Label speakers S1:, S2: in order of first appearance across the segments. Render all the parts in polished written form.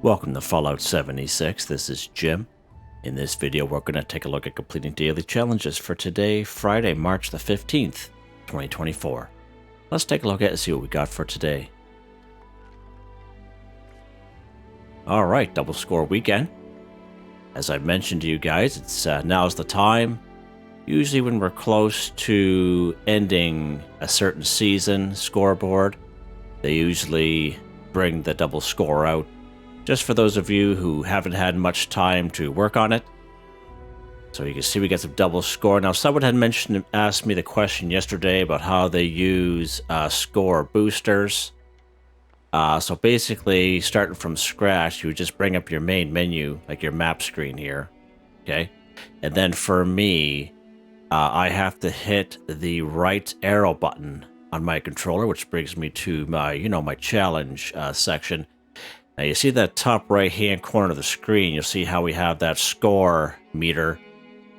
S1: Welcome to Fallout 76, this is Jim. In this video we're going to take a look at completing daily challenges for today, Friday, March the 15th, 2024. Let's take a look at it and see what we got for today. Alright, double score weekend. As I mentioned to you guys, it's now's the time. Usually when we're close to ending a certain season scoreboard, they usually bring the double score out. Just for those of you who haven't had much time to work on it. So you can see we get some double score. Now someone had asked me the question yesterday about how they use score boosters. So basically, starting from scratch, you would just bring up your main menu, like your map screen here. Okay? And then for me, I have to hit the right arrow button on my controller, which brings me to my, my challenge section. Now you see that top right hand corner of the screen, you'll see how we have that score meter.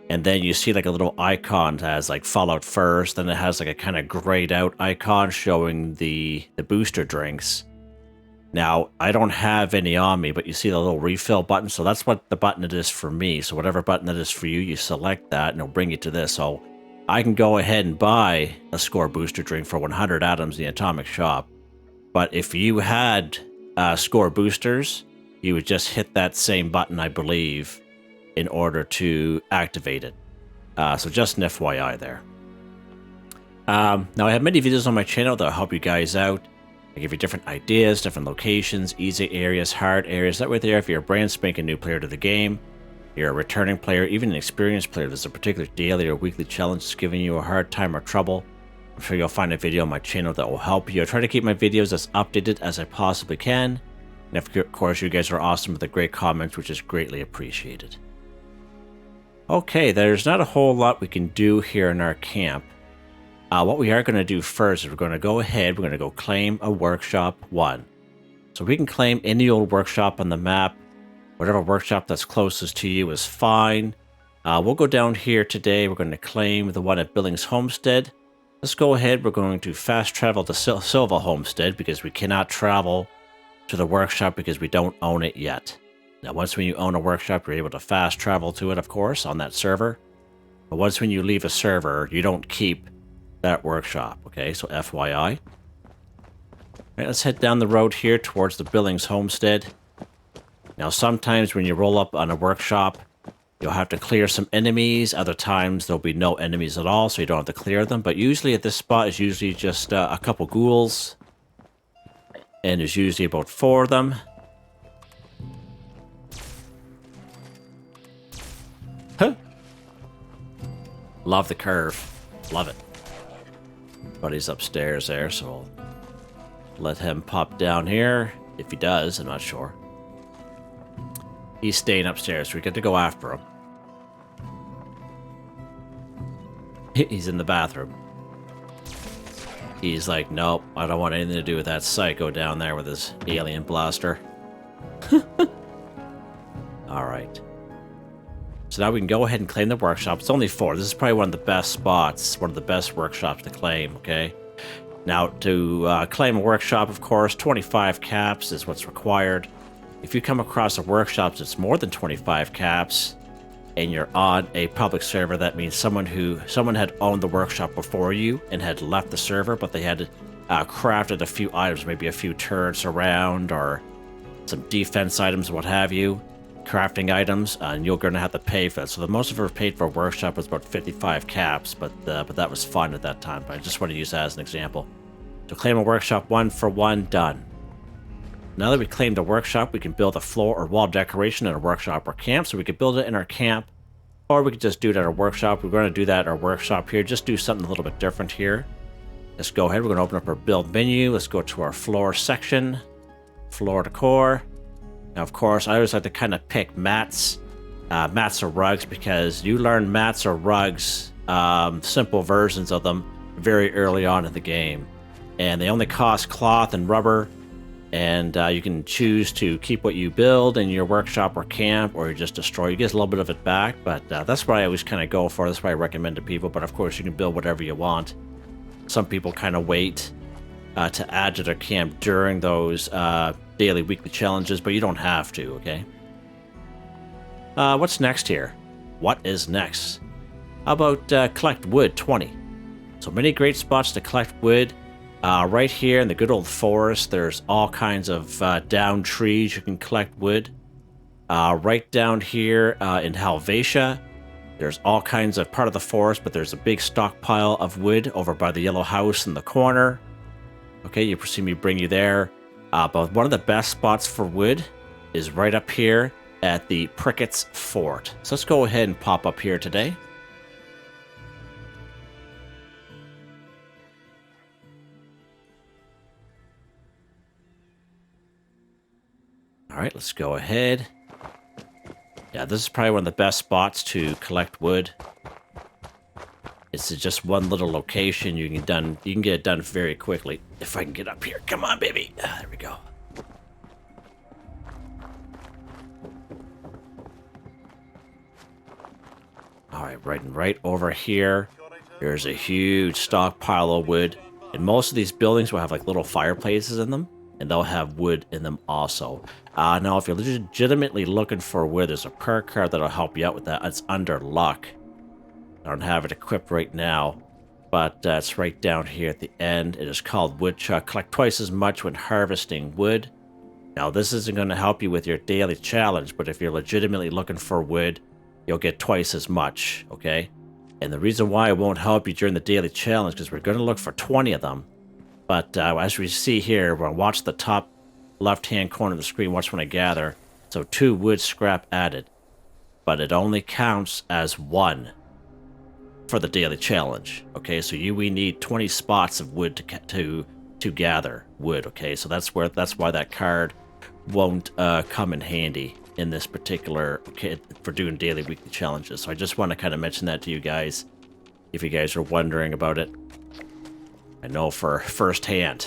S1: And then you see like a little icon that has like Fallout first, then it has like a kind of grayed out icon showing the booster drinks. Now, I don't have any on me, but you see the little refill button, so that's what the button it is for me. So whatever button it is for you, you select that and it'll bring you to this. So I can go ahead and buy a score booster drink for 100 atoms in the Atomic Shop. But if you had score boosters, you would just hit that same button, I believe, in order to activate it. So just an FYI there. Now I have many videos on my channel that'll help you guys out. I give you different ideas, different locations, easy areas, hard areas. That way there, if you're a brand spanking new player to the game, you're a returning player, even an experienced player, there's a particular daily or weekly challenge that's giving you a hard time or trouble, I'm sure you'll find a video on my channel that will help you. I try to keep my videos as updated as I possibly can. And of course, you guys are awesome with the great comments, which is greatly appreciated. Okay, there's not a whole lot we can do here in our camp. What we are going to do first is we're going to go ahead, we're going to go claim a workshop 1. So we can claim any old workshop on the map. Whatever workshop that's closest to you is fine. We'll go down here today, we're going to claim the one at Billings Homestead. Let's go ahead, we're going to fast travel to Silva Homestead because we cannot travel to the workshop because we don't own it yet. Now once when you own a workshop, you're able to fast travel to it, of course, on that server. But once when you leave a server, you don't keep that workshop, okay? So FYI. All right, let's head down the road here towards the Billings Homestead. Now sometimes when you roll up on a workshop, you'll have to clear some enemies. Other times there'll be no enemies at all, so you don't have to clear them. But usually at this spot is usually just a couple ghouls. And there's usually about 4 of them. Huh. Love the curve. Love it. Buddy's upstairs there, so I'll let him pop down here. If he does, I'm not sure. He's staying upstairs, so we get to go after him. He's in the bathroom. He's like, nope, I don't want anything to do with that psycho down there with his alien blaster. Alright. So now we can go ahead and claim the workshop. It's only 4. This is probably one of the best spots, one of the best workshops to claim, okay? Now, to claim a workshop, of course, 25 caps is what's required. If you come across a workshop that's more than 25 caps, and you're on a public server, that means someone had owned the workshop before you and had left the server, but they had crafted a few items, maybe a few turrets around, or some defense items, what have you. Crafting items, and you're going to have to pay for that. So the most I've ever paid for a workshop was about 55 caps, but that was fun at that time. But I just want to use that as an example. To claim a workshop 1 for 1, done. Now that we claimed a workshop, we can build a floor or wall decoration in a workshop or camp. So we could build it in our camp, or we could just do it at our workshop. We're going to do that at our workshop here. Just do something a little bit different here. Let's go ahead. We're going to open up our build menu. Let's go to our floor section, floor decor. Now, of course, I always like to kind of pick mats or rugs, because you learn mats or rugs, simple versions of them, very early on in the game. And they only cost cloth and rubber, and you can choose to keep what you build in your workshop or camp, or you just destroy. You get a little bit of it back, but that's what I always kind of go for. That's what I recommend to people, but of course you can build whatever you want. Some people kind of wait to add to their camp during those daily, weekly challenges, but you don't have to, okay? What's next here? What is next? How about collect wood 20? So many great spots to collect wood. Right here in the good old forest, there's all kinds of down trees you can collect wood. Right down here in Helvetia, there's all kinds of part of the forest, but there's a big stockpile of wood over by the yellow house in the corner. Okay, you see me bring you there. But one of the best spots for wood is right up here at the Prickett's Fort. So let's go ahead and pop up here today. All right, let's go ahead. Yeah, this is probably one of the best spots to collect wood. It's just one little location. You can get it done very quickly. If I can get up here. Come on, baby. There we go. All right, right over here. There's a huge stockpile of wood. And most of these buildings will have like little fireplaces in them. And they'll have wood in them also. Now, if you're legitimately looking for wood, there's a perk card that'll help you out with that. It's under luck. I don't have it equipped right now, but it's right down here at the end. It is called Woodchuck. Collect twice as much when harvesting wood. Now, this isn't going to help you with your daily challenge, but if you're legitimately looking for wood, you'll get twice as much, okay? And the reason why it won't help you during the daily challenge is because we're going to look for 20 of them. But as we see here, we'll watch the top left-hand corner of the screen, watch when I gather. So 2 wood scrap added. But it only counts as 1 for the daily challenge. Okay, so we need 20 spots of wood to gather wood, okay? So that's why that card won't come in handy in this particular for doing daily, weekly challenges. So I just want to kind of mention that to you guys, if you guys are wondering about it. I know for firsthand.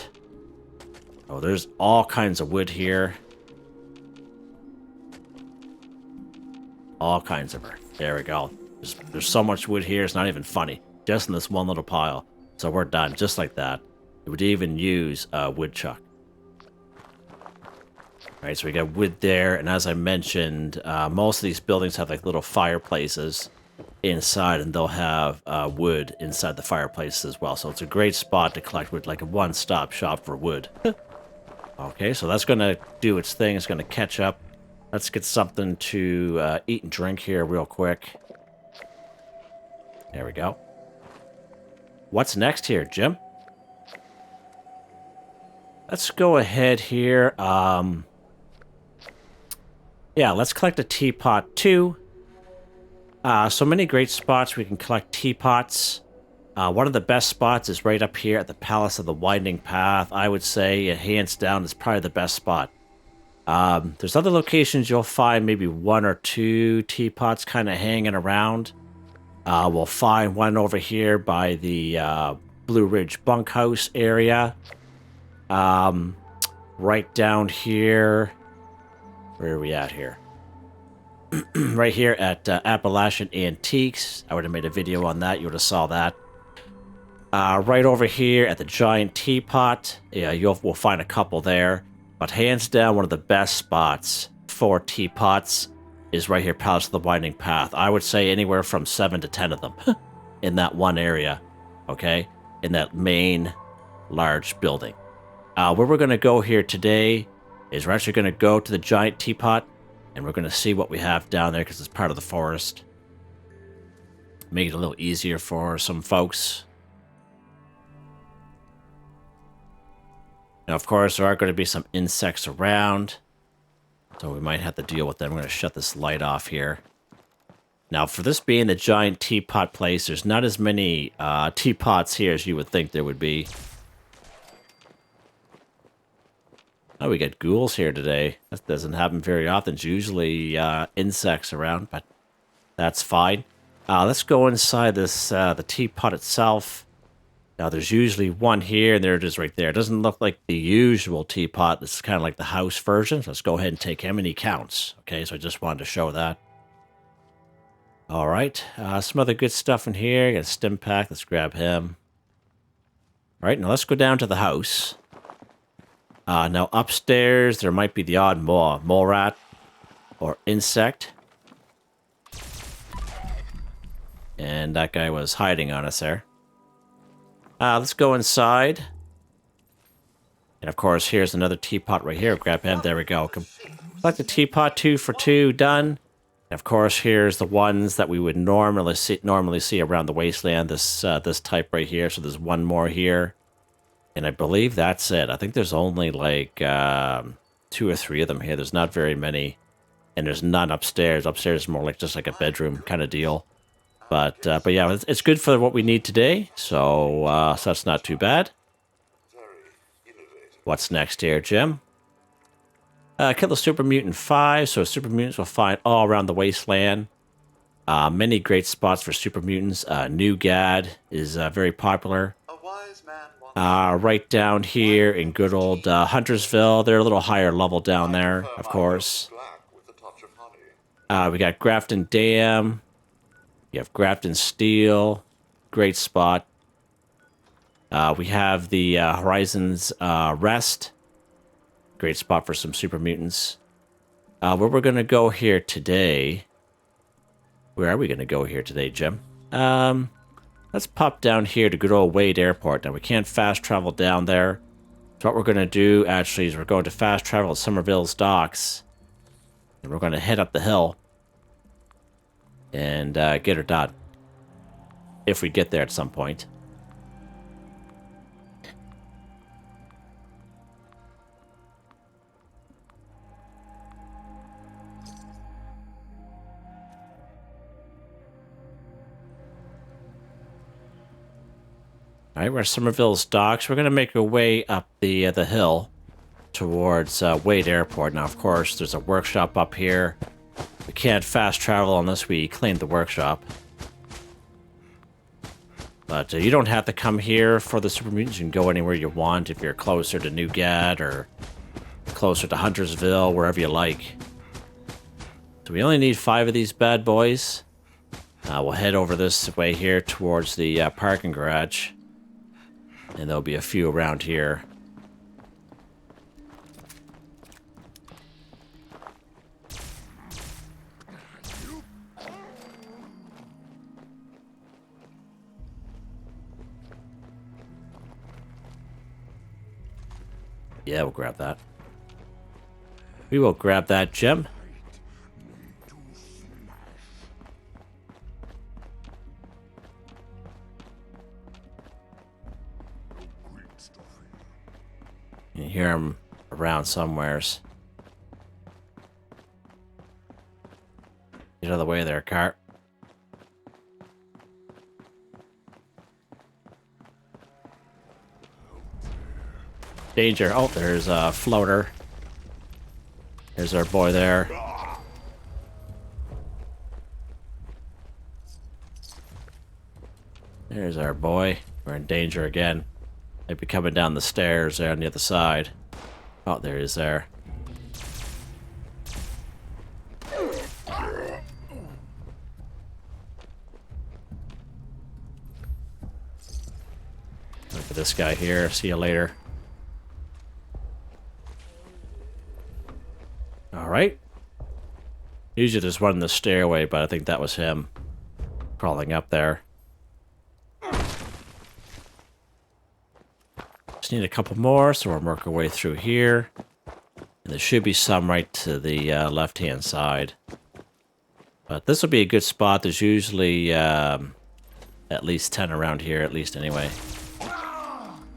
S1: Oh, there's all kinds of wood here. All kinds of earth. There we go. There's so much wood here, it's not even funny. Just in this one little pile. So we're done, just like that. We would even use woodchuck. Alright, so we got wood there, and as I mentioned, most of these buildings have like little fireplaces inside, and they'll have wood inside the fireplaces as well. So it's a great spot to collect wood, like a one-stop shop for wood. Okay, so that's going to do its thing. It's going to catch up. Let's get something to eat and drink here real quick. There we go. What's next here, Jim? Let's go ahead here. Yeah, let's collect a teapot too. So many great spots we can collect teapots. One of the best spots is right up here at the Palace of the Winding Path. I would say, hands down, is probably the best spot. There's other locations you'll find maybe 1 or 2 teapots kind of hanging around. We'll find one over here by the Blue Ridge Bunkhouse area. Right down here. Where are we at here? Right here at Appalachian Antiques. I would have made a video on that. You would have saw that. Right over here at the Giant Teapot. Yeah, we'll find a couple there. But hands down, one of the best spots for teapots is right here, Palace of the Winding Path. I would say anywhere from 7 to 10 of them in that one area. Okay? In that main large building. Where we're going to go here today is we're actually going to go to the Giant Teapot. And we're going to see what we have down there because it's part of the forest. Make it a little easier for some folks. Now, of course, there are going to be some insects around. So we might have to deal with them. I'm going to shut this light off here. Now, for this being the Giant Teapot place, there's not as many teapots here as you would think there would be. Oh, we got ghouls here today. That doesn't happen very often. It's usually insects around, but that's fine. Let's go inside this the teapot itself. Now, there's usually one here, and there it is right there. It doesn't look like the usual teapot. This is kind of like the house version. So let's go ahead and take him, and he counts. Okay, so I just wanted to show that. All right, some other good stuff in here. Got a stim pack. Let's grab him. All right, now let's go down to the house. Now upstairs, there might be the odd mole rat or insect. And that guy was hiding on us there. Let's go inside. And of course, here's another teapot right here. Grab him. There we go. Collect the teapot, 2 for 2, done. And of course, here's the ones that we would normally see around the wasteland. This type right here. So there's one more here. And I believe that's it. I think there's only like 2 or 3 of them here. There's not very many. And there's none upstairs. Upstairs is more like just like a bedroom kind of deal. But yeah, it's good for what we need today. So that's not too bad. What's next here, Jim? Kill the Super Mutant 5. So Super Mutants will find all around the wasteland. Many great spots for Super Mutants. New Gad is very popular. Right down here in good old Huntersville. They're a little higher level down there, of course. We got Grafton Dam. You have Grafton Steel. Great spot. We have the Horizons Rest. Great spot for some Super Mutants. Where we're going to go here today... Where are we going to go here today, Jim? Let's pop down here to good old Wade Airport. Now, we can't fast travel down there. So what we're going to do, actually, is we're going to fast travel to Somerville's docks. And we're going to head up the hill. And get her done. If we get there at some point. All right, we're at Somerville's docks. We're going to make our way up the hill towards Wade Airport. Now, of course, there's a workshop up here. We can't fast travel unless we claim the workshop. But you don't have to come here for the Super Mutants. You can go anywhere you want if you're closer to New Gad or closer to Huntersville, wherever you like. So we only need 5 of these bad boys. We'll head over this way here towards the parking garage. And there'll be a few around here. Yeah, we'll grab that. We will grab that gem. You hear him around somewheres. Get out of the way there, cart. Danger. Oh, there's a floater. There's our boy there. There's our boy. We're in danger again. They'd be coming down the stairs there on the other side. Oh, there he is there. Look at this guy here. See you later. Alright. Usually there's one in the stairway, but I think that was him crawling up there. Just need a couple more, so we'll work our way through here. And there should be some right to the left-hand side. But this will be a good spot. There's usually at least 10 around here, at least anyway.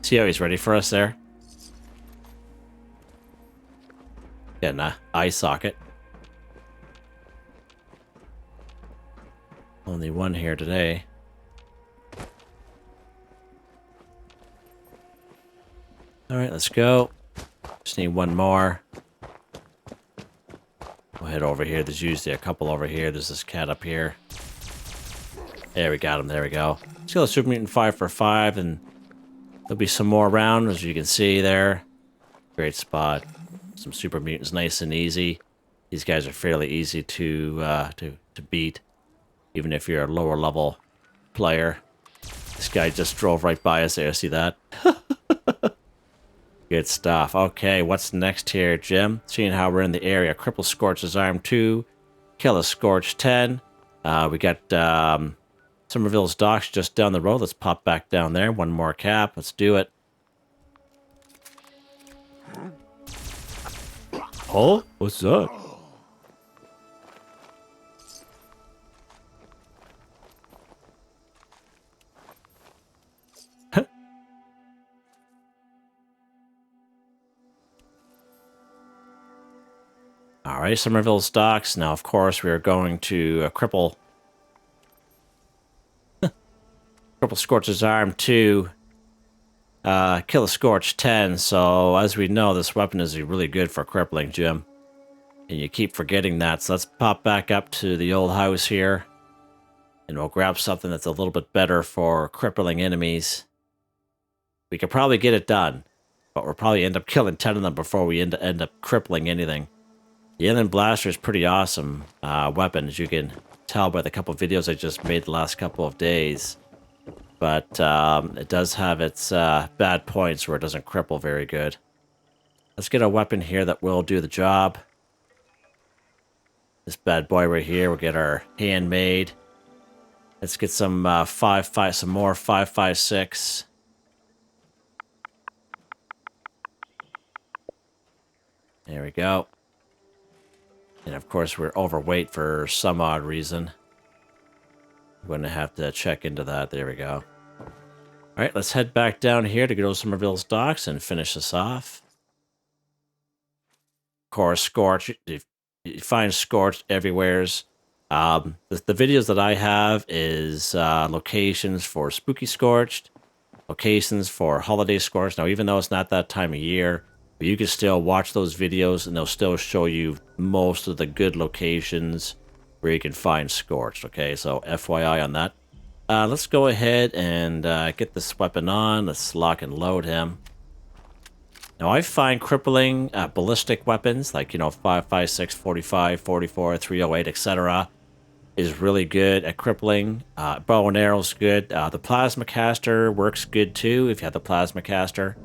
S1: See how he's ready for us there? Getting an eye socket. Only one here today. Alright, let's go. Just need one more. We'll head over here. There's usually a couple over here. There's this cat up here. There, we got him. There we go. Let's go Super Mutant 5 for 5, and there'll be some more around, as you can see there. Great spot. Some Super Mutants, nice and easy. These guys are fairly easy to beat, even if you're a lower level player. This guy just drove right by us there. See that? Good stuff. Okay, what's next here, Jim? Seeing how we're in the area. Cripple Scorch's Arm 2. Kill a Scorch 10. We got Somerville's Docks just down the road. Let's pop back down there. One more cap. Let's do it. Oh, what's that? All right, Somerville's Docks. Now, of course, we are going to Cripple Scorch's Arm 2. Kill a Scorch 10. So, as we know, this weapon is really good for crippling, Jim. And you keep forgetting that. So, let's pop back up to the old house here. And we'll grab something that's a little bit better for crippling enemies. We could probably get it done. But we'll probably end up killing 10 of them before we end up crippling anything. The Alien Blaster is pretty awesome weapon, as you can tell by the couple of videos I just made the last couple of days. But it does have its bad points where it doesn't cripple very good. Let's get a weapon here that will do the job. This bad boy right here, we'll get our handmade. Let's get some more 5.56. There we go. And of course, we're overweight for some odd reason. I'm going to have to check into that. There we go. All right, let's head back down here to go to Somerville's Docks and finish this off. Of course, Scorch. You find Scorch everywheres. The videos that I have is locations for Spooky Scorched, locations for Holiday Scorched. Now, even though it's not that time of year, but you can still watch those videos and they'll still show you most of the good locations where you can find Scorched, okay? So FYI on that. Let's go ahead and get this weapon on. Let's lock and load him. Now I find crippling ballistic weapons like, 5.56, 45, 44, 308, etc. is really good at crippling. Bow and arrow's good. The plasma caster works good too if you have the plasma caster.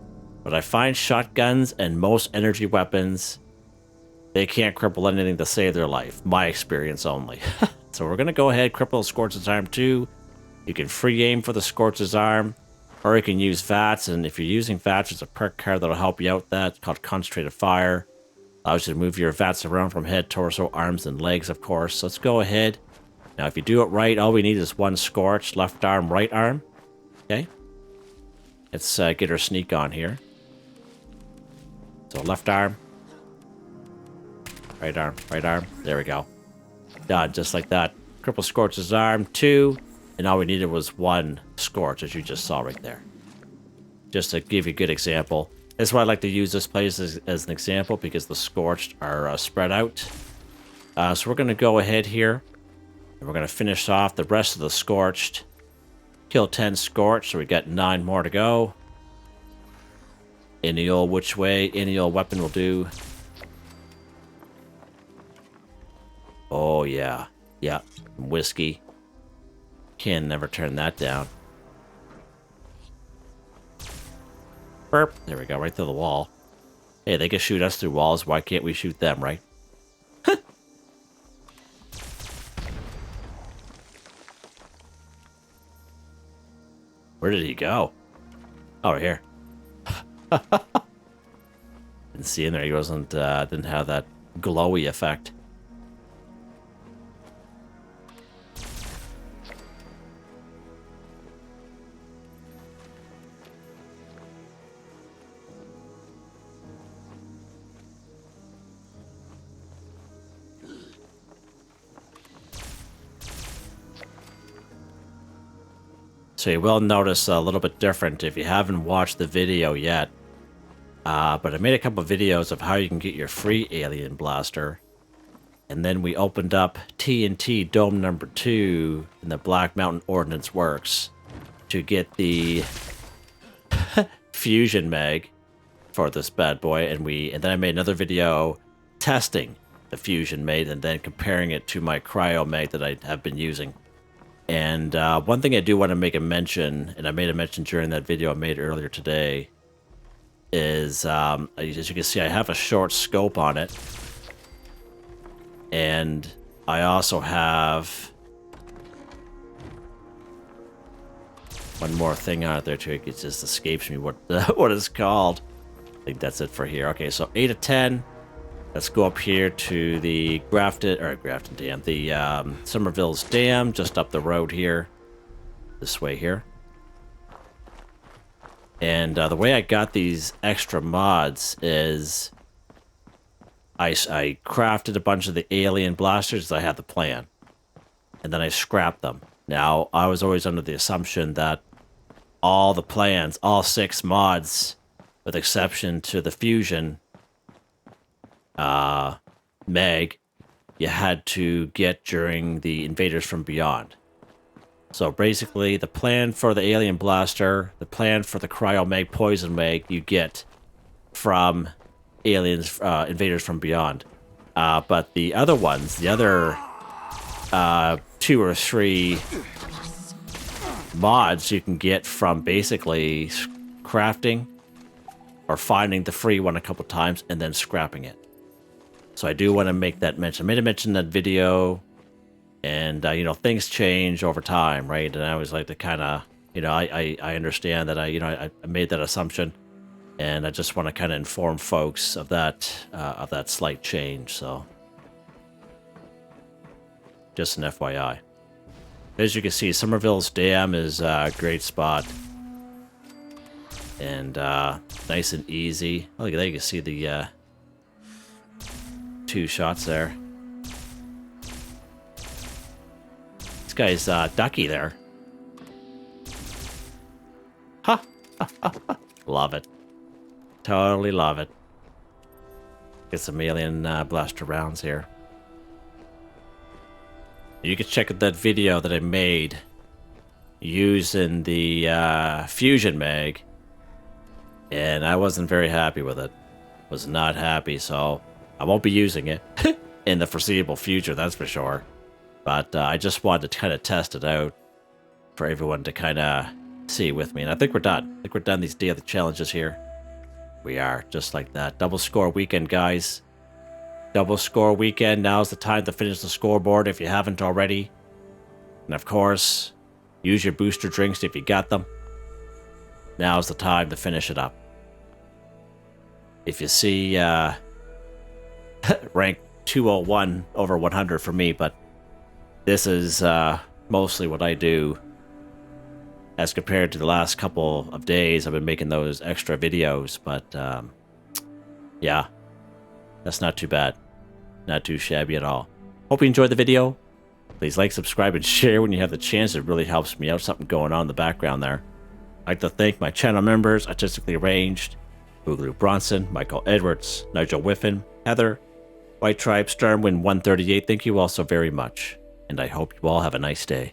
S1: But I find shotguns and most energy weapons, they can't cripple anything to save their life. My experience only. So we're going to go ahead, cripple Scorch's Arm 2. You can free aim for the Scorch's Arm, or you can use VATS. And if you're using VATS, there's a perk card that'll help you out with that. It's called Concentrated Fire. Allows you to move your VATS around from head, torso, arms, and legs, of course. So let's go ahead. Now, if you do it right, all we need is one Scorch, left arm, right arm. Okay. Let's get our sneak on here. So left arm, right arm, right arm. There we go. Done, just like that. Cripple Scorch's Arm 2, and all we needed was one Scorch, as you just saw right there. Just to give you a good example. That's why I like to use this place as an example, because the Scorched are spread out. So we're going to go ahead here, and we're going to finish off the rest of the Scorched. Kill 10 Scorched, so we got 9 more to go. Any old which way, any old weapon will do. Oh, yeah. Yeah. Whiskey. Can never turn that down. Burp. There we go, right through the wall. Hey, they can shoot us through walls. Why can't we shoot them, right? Where did he go? Oh, right here. Didn't see in there. He wasn't. Didn't have that glowy effect. So you will notice a little bit different if you haven't watched the video yet. But I made a couple videos of how you can get your free alien blaster. And then we opened up TNT Dome number 2 in the Black Mountain Ordnance Works to get the fusion mag for this bad boy. And then I made another video testing the fusion mag and then comparing it to my cryo mag that I have been using. And one thing I do want to make a mention, and I made a mention during that video I made earlier today, is, as you can see, I have a short scope on it. And I also have one more thing out there too. It just escapes me what what it's called. I think that's it for here. Okay, so 8 of 10. Let's go up here to the Grafton Dam, the Somerville's Dam, just up the road here, this way here. And the way I got these extra mods is I crafted a bunch of the alien blasters. I had the plan, and then I scrapped them. Now, I was always under the assumption that all the plans, all 6 mods, with exception to the fusion Meg, you had to get during the Invaders from Beyond. So basically, the plan for the Alien Blaster, the plan for the Cryo Meg, Poison Meg, you get from Invaders from Beyond. But the other ones, the other 2 or 3 mods you can get from basically crafting or finding the free one a couple times and then scrapping it. So I do want to make that mention. I made a mention in that video, and you know, things change over time, right? And I always like to kind of, you know, I understand that I made that assumption, and I just want to kind of inform folks of that slight change. So just an FYI. As you can see, Somerville's Dam is a great spot. And nice and easy. Oh, look at that, you can see the 2 shots there. This guy's ducky there. Ha! Love it. Totally love it. Get some alien blaster rounds here. You can check out that video that I made using the Fusion Mag, and I wasn't very happy with it. Was not happy, so I won't be using it in the foreseeable future, that's for sure. But I just wanted to kind of test it out for everyone to kind of see with me, and I think we're done. I think we're done these daily challenges here. We are, just like that. Double score weekend, guys. Double score weekend. Now's the time to finish the scoreboard if you haven't already. And of course, use your booster drinks if you got them. Now's the time to finish it up. If you see rank 201 over 100 for me, but this is mostly what I do as compared to the last couple of days. I've been making those extra videos, but yeah, that's not too bad. Not too shabby at all. Hope you enjoyed the video. Please like, subscribe, and share when you have the chance. It really helps me out. Something going on in the background there. I'd like to thank my channel members, Artistically Arranged, Boogaloo Bronson, Michael Edwards, Nigel Wiffen, Heather, Whitetribe, Stormwind 138. Thank you all so very much, and I hope you all have a nice day.